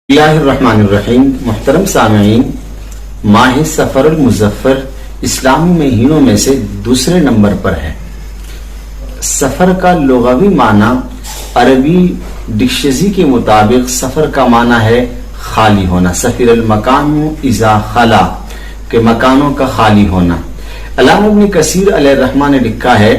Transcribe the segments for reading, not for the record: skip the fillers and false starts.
बिस्मिल्लाहिर्रहमानिर्रहीम। मुहतरम सामईन, माह सफर मुज़फ्फर इस्लामी महीनों में से दूसरे नंबर पर है। सफर का लुग़वी माना अरबी डिक्शनरी के मुताबिक सफर का माना है खाली होना। सफिरल मकानु इज़ा खला के मकानों का खाली होना। अल्लामा इब्न कसीर अलैहिर्रहमा ने लिखा है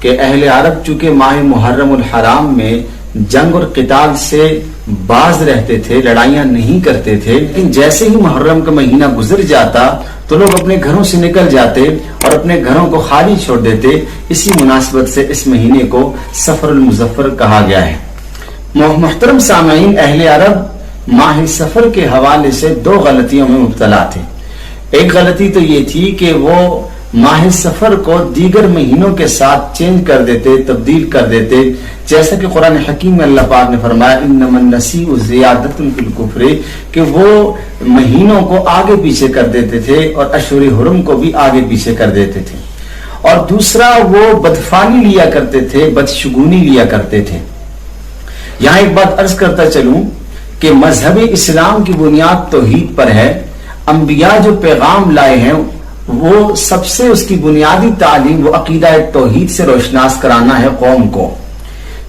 कि अहले अरब चूंकि माह मुहर्रमुल हराम में जंग और क़िताल से बाज रहते थे, लड़ाइयां नहीं करते थे, लेकिन जैसे ही मुहर्रम का महीना गुजर जाता तो लोग अपने घरों से निकल जाते और अपने घरों को खाली छोड़ देते। इसी मुनासिबत से इस महीने को सफरुल मुज़फ्फर कहा गया है। मुहतरम सामईन, अहले अरब माह सफर के हवाले से दो गलतियों में मुब्तला थे। एक गलती तो ये थी कि वो माह सफर को दीगर महीनों के साथ चेंज कर देते, तब्दील कर देते, जैसा कि कुरान हकीम में अल्लाह पाक ने फरमाया इन्नमन नसीउ ज़ियादतुन फिल कुफ्र, कि वो महीनों को आगे पीछे कर देते थे और अशहुर हुरम को भी आगे पीछे कर देते थे। और दूसरा, वो बदफाली लिया करते थे, बदशगुनी लिया करते थे। यहाँ एक बात अर्ज करता चलूं कि मजहब इस्लाम की बुनियाद तौहीद पर है। अंबिया जो पैगाम लाए हैं वो सबसे उसकी बुनियादी तालीम वो अकीदा तौहीद से रोशनास कराना है कौम को।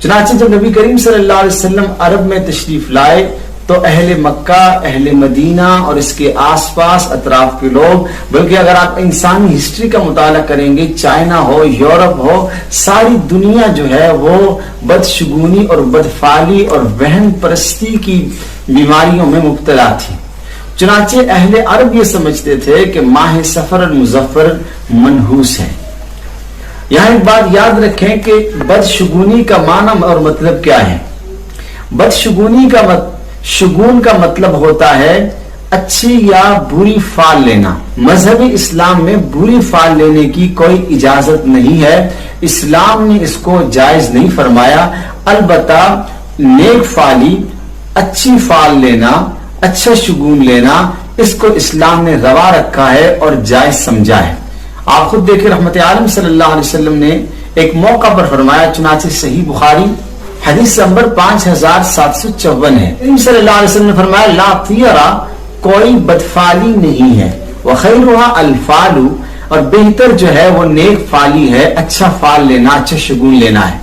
चुनांचे जब नबी करीम सल्लल्लाहु अलैहि वसल्लम अरब में तशरीफ लाए तो अहले मक्का, अहले मदीना और इसके आसपास अतराफ के लोग, बल्कि अगर आप इंसानी हिस्ट्री का मुताला करेंगे, चाइना हो, यूरोप हो, सारी दुनिया जो है वो बदशगुनी और बदफाली और वहन परस्ती की बीमारियों में मुब्तला थी। चुनांचे अहले अरब ये समझते थे कि माह सफर और मुज़फ्फर मनहूस है। यहां एक बात याद रखें कि बदशगुनी का माना और मतलब क्या है। बदशगुनी का शगुन का मतलब होता है अच्छी या बुरी फाल लेना। मजहब इस्लाम में बुरी फाल लेने की कोई इजाजत नहीं है। इस्लाम ने इसको जायज नहीं फरमाया। अलबत्ता नेक फाली, अच्छी फाल लेना, अच्छा शगुन लेना, इसको इस्लाम ने रवा रखा है और जायज समझा है। आप खुद देखिए, रहमत आलम सल्लल्लाहु अलैहि वसल्लम ने एक मौका पर फरमाया, चुनांचे सही बुखारी हदीस नंबर 5754 है। सल्लल्लाहु अलैहि वसल्लम ने फरमाया ला तियरा, कोई बदफाली नहीं है, व खैरुहा अल्फालु, और बेहतर जो है वो नेक फाली है, अच्छा फाल लेना, अच्छा शगुन लेना है।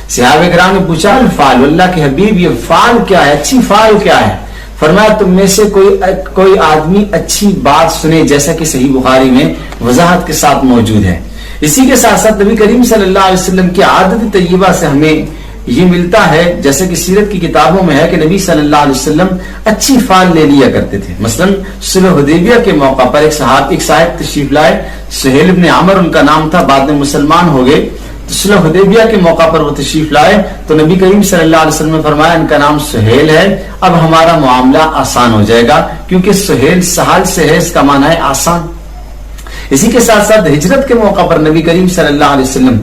सहाबा किराम ने पूछा अल्फाल, अल्लाह के हबीब ये फाल क्या है, अच्छी फाल क्या है? फरमाया तुम में से कोई आदमी अच्छी बात सुने, जैसा कि सही बुखारी में वजाहत के साथ मौजूद है। इसी के साथ साथ नबी करीम सल्लल्लाहु अलैहि वसल्लम की आदत तय्यबा से हमें ये मिलता है, जैसे कि सीरत की किताबों में है कि नबी सल्लल्लाहु अलैहि वसल्लम अच्छी फाल ले लिया करते थे। मसलन सुलह हुदैबिया के मौका पर एक साहिब तशरीफ लाए, सुहेल इब्न अमर उनका नाम था, बाद में मुसलमान हो गए। सुलह हुदैबिया के मौका पर वो तशरीफ लाए तो नबी करीम सल्लल्लाहु अलैहि वसल्लम ने फरमाया इनका नाम सुहेल है, अब हमारा मामला आसान हो जाएगा, क्योंकि सुहेल सहल से है, इसका माना है आसान। इसी के साथ साथ हिजरत के मौका पर नबी करीम सल्लल्लाहु अलैहि वसल्लम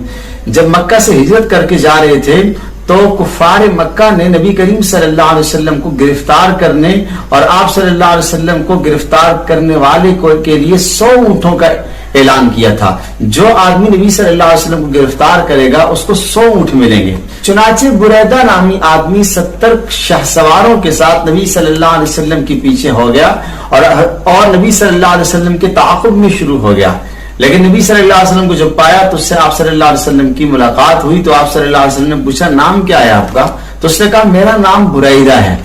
जब मक्का से हिजरत करके जा रहे थे तो कुफार मक्का ने नबी करीम सल्लल्लाहु अलैहि वसल्लम को गिरफ्तार करने और आप सल्लल्लाहु अलैहि वसल्लम को गिरफ्तार करने वाले के लिए 100 ऊंटों का ऐलान किया था। जो आदमी नबी सल्लल्लाहु अलैहि वसल्लम को गिरफ्तार करेगा उसको 100 ऊंट मिलेंगे। चुनांचे बुरैदा नामी आदमी 70 शहसवारों के साथ नबी सल्लल्लाहु अलैहि वसल्लम के पीछे हो गया और नबी सल्लल्लाहु अलैहि वसल्लम के ताक़ुब में शुरू हो गया। लेकिन नबी सल्लल्लाहु अलैहि वसल्लम को जब पाया तो उससे आप सल्लल्लाहु अलैहि वसल्लम की मुलाकात हुई तो आप सल्लल्लाहु अलैहि वसल्लम ने पूछा नाम क्या है आपका? तो उसने कहा मेरा नाम बुरैदा है।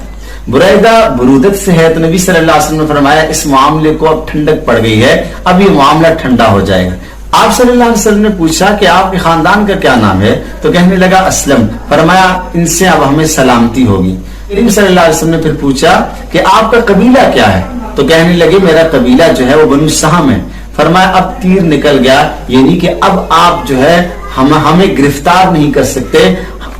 बुरैदा बुरूदत से है। तो नबी सल्लल्लाहु अलैहि वसल्लम ने फरमाया इस मामले को अब ठंडक पड़ गई है, अब ये मामला ठंडा हो जाएगा। आप सल्लल्लाहु अलैहि वसल्लम ने पूछा कि आपके खानदान का क्या नाम है? तो कहने लगा असलम। फरमाया इनसे अब हमें सलामती होगी। नबी सल्लल्लाहु अलैहि वसल्लम ने फिर पूछा कि आपका कबीला क्या है? तो कहने लगे मेरा कबीला जो है वो बनु सहम है। फरमाया अब तीर निकल गया, यानी कि अब आप जो है हमें गिरफ्तार नहीं कर सकते,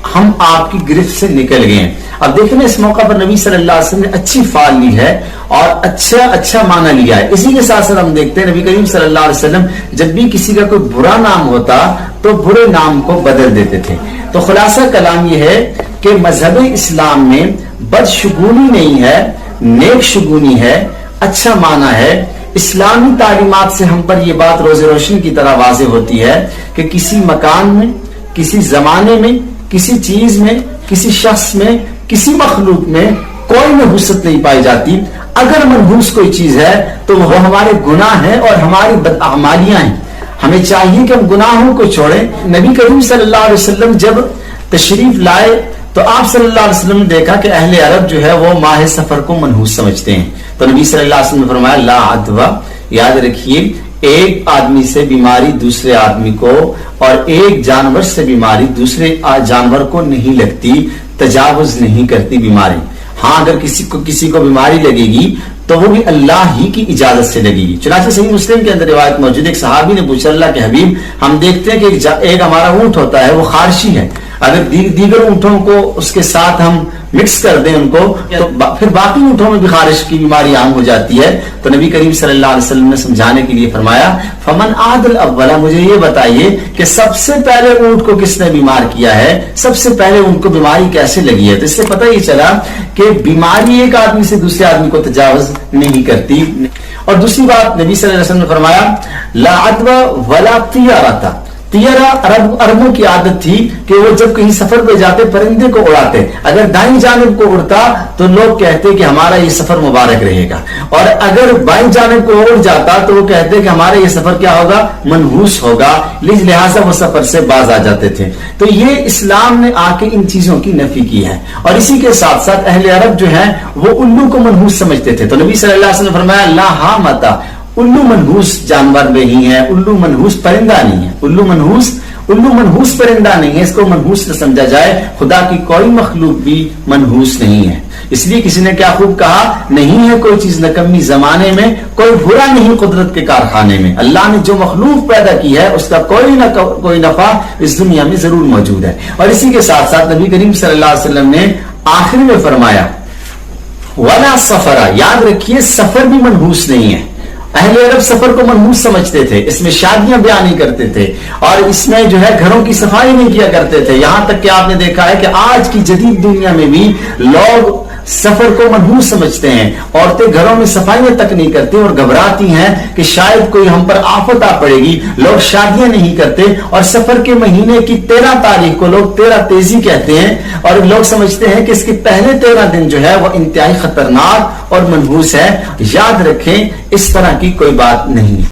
हम आपकी गिरफ्त से निकल गए। अब देखिए ना, इस मौका पर नबी सल्लल्लाहु अलैहि वसल्लम ने अच्छी फाल ली है और अच्छा माना लिया है। इसी के साथ साथ हम देखते हैं नबी करीम सल्लल्लाहु अलैहि वसल्लम जब भी किसी का कोई बुरा नाम होता तो बुरे नाम को बदल देते थे। तो खुलासा कलाम ये है कि मजहब इस्लाम में बदशगुनी नहीं है, नेक शगुनी है, अच्छा माना है। इस्लामी तालीमात से हम पर यह बात रोज़े रोशन की तरह वाज़े होती है कि किसी मकान में, किसी जमाने में, किसी चीज में, किसी शख्स में, किसी मखलूक में کوئی نحوست نہیں پائی جاتی. اگر منحوس کوئی چیز ہے تو وہ ہمارے گناہ ہیں اور ہماری بداعمالیاں ہیں. ہمیں چاہیے کہ ہم گناہوں کو چھوڑیں. نبی کریم صلی اللہ علیہ وسلم جب تشریف لائے تو آپ صلی اللہ علیہ وسلم نے دیکھا کہ اہل عرب جو ہے وہ ماہ سفر کو منحوس سمجھتے ہیں. تو نبی صلی اللہ علیہ وسلم نے فرمایا لا عدوہ، یاد رکھیے ایک آدمی سے بیماری دوسرے آدمی کو اور ایک جانور سے بیماری دوسرے جانور کو نہیں لگتی، تجاوز نہیں کرتی بیماری. ہاں اگر کسی کو بیماری لگے گی تو وہ بھی اللہ ہی کی اجازت سے لگے گی. چنانچہ صحیح مسلم کے اندر روایت موجود ہے، ایک صحابی نے پوچھا اللہ کے حبیب ہم دیکھتے ہیں کہ ایک ہمارا اونٹ ہوتا ہے وہ خارشی ہے، اگر دیگر اونٹوں کو اس کے ساتھ ہم مکس کر دیں ان کو تو پھر باقی اونٹوں میں بھی خارش کی بیماری عام ہو جاتی ہے. تو نبی کریم صلی اللہ علیہ وسلم نے سمجھانے کے لیے فرمایا فمن عادل اولا، مجھے یہ بتائیے کہ سب سے پہلے اونٹ کو کس نے بیمار کیا ہے، سب سے پہلے اونٹ کو بیماری کیسے لگی ہے. تو اس سے پتہ یہ چلا کہ بیماری ایک آدمی سے دوسرے آدمی کو تجاوز نہیں کرتی. اور دوسری بات نبی صلی اللہ علیہ وسلم نے فرمایا لا عدوہ ولا طیارۃ. طیارہ عربوں کی عادت تھی کہ وہ جب کہیں سفر پہ جاتے پرندے کو اڑاتے، اگر دائیں جانب کو اڑتا تو لوگ کہتے کہ ہمارا یہ سفر مبارک رہے گا، اور اگر بائیں جانب کو اڑ جاتا تو وہ کہتے کہ ہمارا یہ سفر کیا ہوگا، منحوس ہوگا، لہٰذا وہ سفر سے باز آ جاتے تھے. تو یہ اسلام نے آ کے ان چیزوں کی نفی کی ہے. اور اسی کے ساتھ ساتھ اہل عرب جو ہیں وہ الو کو منحوس سمجھتے تھے. تو نبی صلی اللہ علیہ وسلم نے فرمایا لا ہامتا، الو منحوس جانور نہیں ہے، الو منحوس پرندہ نہیں ہے. الو منحوس پرندہ نہیں ہے، اس کو منحوس نہ سمجھا جائے. خدا کی کوئی مخلوق بھی منحوس نہیں ہے. اس لیے کسی نے کیا خوب کہا، نہیں ہے کوئی چیز نکمی زمانے میں، کوئی برا نہیں قدرت کے کارخانے میں. اللہ نے جو مخلوق پیدا کی ہے اس کا کوئی نہ کوئی نفع اس دنیا میں ضرور موجود ہے. اور اسی کے ساتھ ساتھ نبی کریم صلی اللہ علیہ وسلم نے آخر میں فرمایا ولا سفر، یاد رکھیے سفر بھی منحوس نہیں ہے. اہل عرب سفر کو منحوس سمجھتے تھے، اس میں شادیاں بیان نہیں کرتے تھے اور اس میں جو ہے گھروں کی صفائی نہیں کیا کرتے تھے. یہاں تک کہ آپ نے دیکھا ہے کہ آج کی جدید دنیا میں بھی لوگ سفر کو منحوس سمجھتے ہیں. عورتیں گھروں میں صفائیاں تک نہیں کرتی اور گھبراتی ہیں کہ شاید کوئی ہم پر آفت آ پڑے گی. لوگ شادیاں نہیں کرتے اور سفر کے مہینے کی 13 تاریخ کو لوگ 13 تیزی کہتے ہیں اور لوگ سمجھتے ہیں کہ اس کے پہلے 13 دن جو ہے وہ انتہائی خطرناک اور منحوس ہے. یاد رکھیں اس طرح کی کوئی بات نہیں.